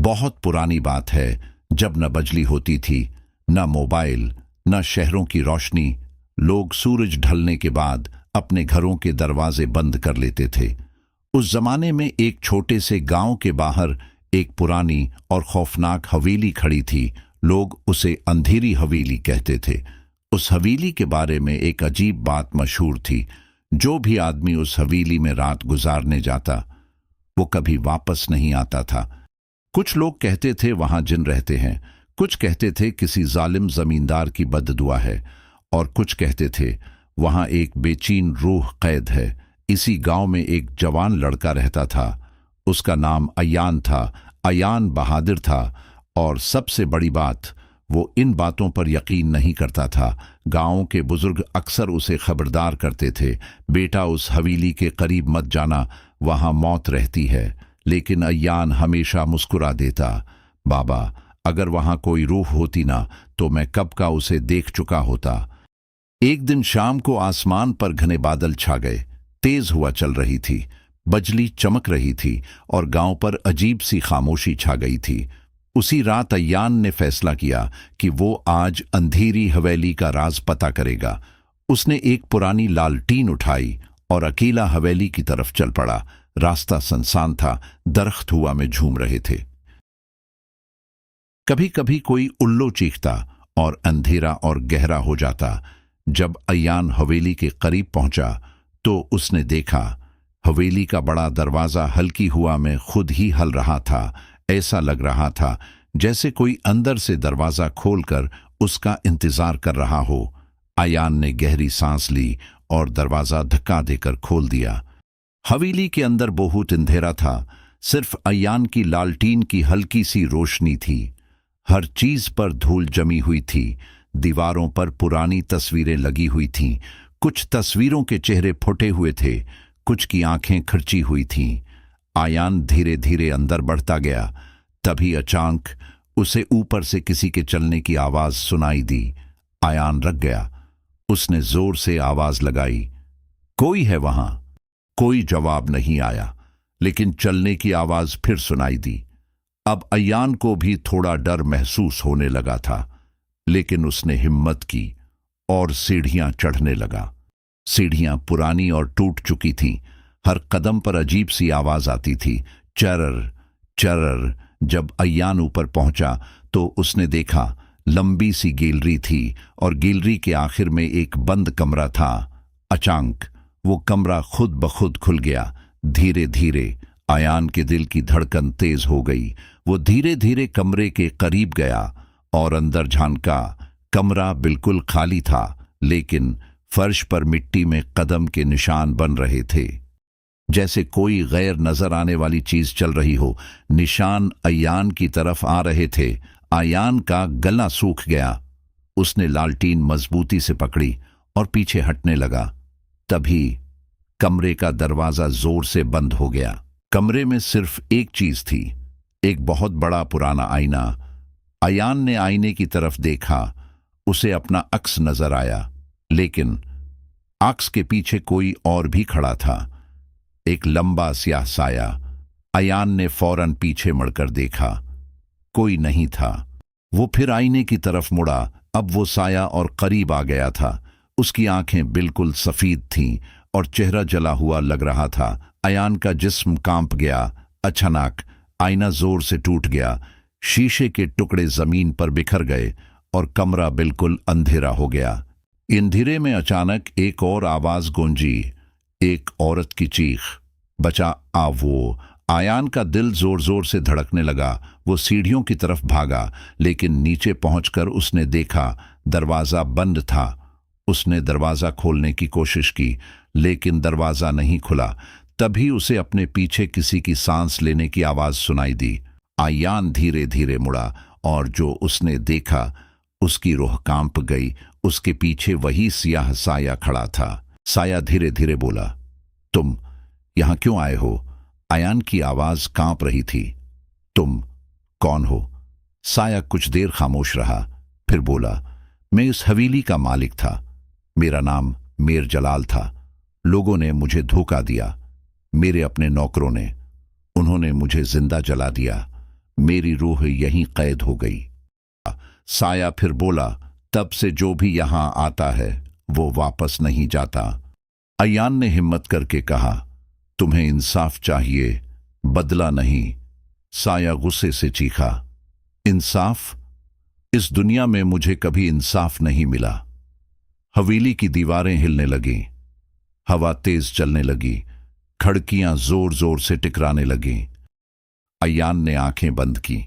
बहुत पुरानी बात है, जब न बिजली होती थी, न मोबाइल, न शहरों की रोशनी। लोग सूरज ढलने के बाद अपने घरों के दरवाजे बंद कर लेते थे। उस जमाने में एक छोटे से गांव के बाहर एक पुरानी और खौफनाक हवेली खड़ी थी। लोग उसे अंधेरी हवेली कहते थे। उस हवेली के बारे में एक अजीब बात मशहूर थी। जो भी आदमी उस हवेली में रात गुजारने जाता, वो कभी वापस नहीं आता था। कुछ लोग कहते थे वहां जिन रहते हैं, कुछ कहते थे किसी जालिम जमींदार की बद्दुआ है, और कुछ कहते थे वहां एक बेचैन रूह कैद है। इसी गांव में एक जवान लड़का रहता था। उसका नाम अयान था। अयान बहादुर था, और सबसे बड़ी बात, वो इन बातों पर यकीन नहीं करता था। गांव के बुजुर्ग अक्सर उसे खबरदार करते थे, बेटा उस हवेली के करीब मत जाना, वहां मौत रहती है। लेकिन अयान हमेशा मुस्कुरा देता, बाबा अगर वहां कोई रूह होती ना, तो मैं कब का उसे देख चुका होता। एक दिन शाम को आसमान पर घने बादल छा गए। तेज हवा चल रही थी, बिजली चमक रही थी, और गांव पर अजीब सी खामोशी छा गई थी। उसी रात अयान ने फैसला किया कि वो आज अंधेरी हवेली का राज पता करेगा। उसने एक पुरानी लालटीन उठाई और अकेला हवेली की तरफ चल पड़ा। रास्ता सुनसान था, दरख्त हवा में झूम रहे थे। कभी कभी कोई उल्लू चीखता और अंधेरा और गहरा हो जाता। जब अयान हवेली के करीब पहुंचा तो उसने देखा हवेली का बड़ा दरवाजा हल्की हवा में खुद ही हल रहा था। ऐसा लग रहा था जैसे कोई अंदर से दरवाजा खोलकर उसका इंतजार कर रहा हो। अयान ने गहरी सांस ली और दरवाजा धक्का देकर खोल दिया। हवेली के अंदर बहुत अंधेरा था। सिर्फ अयान की लालटीन की हल्की सी रोशनी थी। हर चीज पर धूल जमी हुई थी। दीवारों पर पुरानी तस्वीरें लगी हुई थीं। कुछ तस्वीरों के चेहरे फुटे हुए थे, कुछ की आंखें खर्ची हुई थीं। अयान धीरे धीरे अंदर बढ़ता गया। तभी अचानक उसे ऊपर से किसी के चलने की आवाज सुनाई दी। अयान रक गया। उसने जोर से आवाज लगाई, कोई है वहां? कोई जवाब नहीं आया, लेकिन चलने की आवाज फिर सुनाई दी। अब अयान को भी थोड़ा डर महसूस होने लगा था, लेकिन उसने हिम्मत की और सीढ़ियां चढ़ने लगा। सीढ़ियां पुरानी और टूट चुकी थीं। हर कदम पर अजीब सी आवाज आती थी, चरर चरर। जब अयान ऊपर पहुंचा तो उसने देखा लंबी सी गैलरी थी, और गैलरी के आखिर में एक बंद कमरा था। अचानक वो कमरा खुद ब खुद खुल गया। धीरे धीरे अयान के दिल की धड़कन तेज हो गई। वो धीरे धीरे कमरे के करीब गया और अंदर झांका। कमरा बिल्कुल खाली था, लेकिन फर्श पर मिट्टी में कदम के निशान बन रहे थे, जैसे कोई गैर नजर आने वाली चीज चल रही हो। निशान अयान की तरफ आ रहे थे। अयान का गला सूख गया। उसने लालटीन मजबूती से पकड़ी और पीछे हटने लगा। तभी कमरे का दरवाजा जोर से बंद हो गया। कमरे में सिर्फ एक चीज थी, एक बहुत बड़ा पुराना आईना। अयान ने आईने की तरफ देखा। उसे अपना अक्स नजर आया, लेकिन अक्स के पीछे कोई और भी खड़ा था, एक लंबा स्याह साया। अयान ने फौरन पीछे मुड़कर देखा, कोई नहीं था। वो फिर आईने की तरफ मुड़ा। अब वो साया और करीब आ गया था। उसकी आंखें बिल्कुल सफेद थीं और चेहरा जला हुआ लग रहा था। अयान का जिस्म कांप गया। अचानक आईना जोर से टूट गया। शीशे के टुकड़े जमीन पर बिखर गए और कमरा बिल्कुल अंधेरा हो गया। अंधेरे में अचानक एक और आवाज गूंजी, एक औरत की चीख, बचा आ वो। अयान का दिल जोर जोर से धड़कने लगा। वो सीढ़ियों की तरफ भागा, लेकिन नीचे पहुंचकर उसने देखा दरवाजा बंद था। उसने दरवाजा खोलने की कोशिश की, लेकिन दरवाजा नहीं खुला। तभी उसे अपने पीछे किसी की सांस लेने की आवाज सुनाई दी। अयान धीरे धीरे मुड़ा, और जो उसने देखा उसकी रूह कांप गई। उसके पीछे वही सियाह साया खड़ा था। साया धीरे धीरे बोला, तुम यहां क्यों आए हो? अयान की आवाज कांप रही थी, तुम कौन हो? साया कुछ देर खामोश रहा, फिर बोला, मैं इस हवेली का मालिक था। मेरा नाम मीर जलाल था। लोगों ने मुझे धोखा दिया, मेरे अपने नौकरों ने। उन्होंने मुझे जिंदा जला दिया। मेरी रूह यहीं कैद हो गई। साया फिर बोला, तब से जो भी यहां आता है वो वापस नहीं जाता। अयान ने हिम्मत करके कहा, तुम्हें इंसाफ चाहिए, बदला नहीं। साया गुस्से से चीखा, इंसाफ? इस दुनिया में मुझे कभी इंसाफ नहीं मिला। हवेली की दीवारें हिलने लगीं, हवा तेज चलने लगी, खिड़कियां जोर जोर से टकराने लगीं। अयान ने आंखें बंद की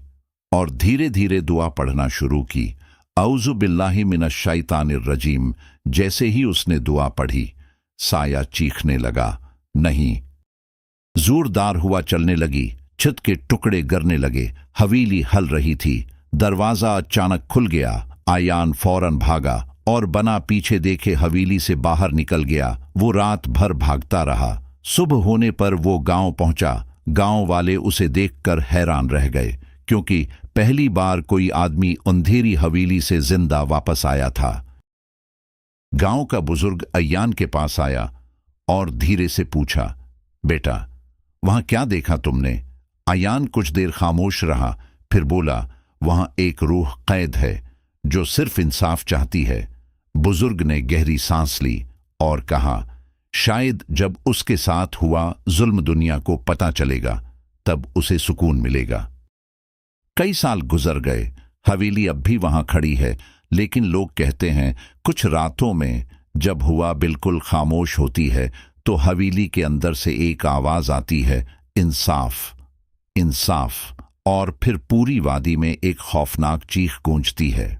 और धीरे धीरे दुआ पढ़ना शुरू की। औज़ु बिल्लाहि मिनश शैतानिर रजीम। जैसे ही उसने दुआ पढ़ी, साया चीखने लगा, नहीं। जोरदार हुआ चलने लगी, छत के टुकड़े गिरने लगे, हवेली हल रही थी। दरवाजा अचानक खुल गया। अयान फौरन भागा और बना पीछे देखे हवेली से बाहर निकल गया। वो रात भर भागता रहा। सुबह होने पर वो गांव पहुंचा। गांव वाले उसे देखकर हैरान रह गए, क्योंकि पहली बार कोई आदमी अंधेरी हवेली से जिंदा वापस आया था। गांव का बुजुर्ग अयान के पास आया और धीरे से पूछा, बेटा, वहां क्या देखा तुमने? अयान कुछ देर खामोश रहा, फिर बोला, वहां एक रूह कैद है जो सिर्फ इंसाफ चाहती है। बुजुर्ग ने गहरी सांस ली और कहा, शायद जब उसके साथ हुआ जुल्म दुनिया को पता चलेगा, तब उसे सुकून मिलेगा। कई साल गुजर गए, हवेली अब भी वहां खड़ी है, लेकिन लोग कहते हैं कुछ रातों में जब हुआ बिल्कुल खामोश होती है तो हवेली के अंदर से एक आवाज आती है, इंसाफ, इंसाफ। और फिर पूरी वादी में एक खौफनाक चीख गूंजती है।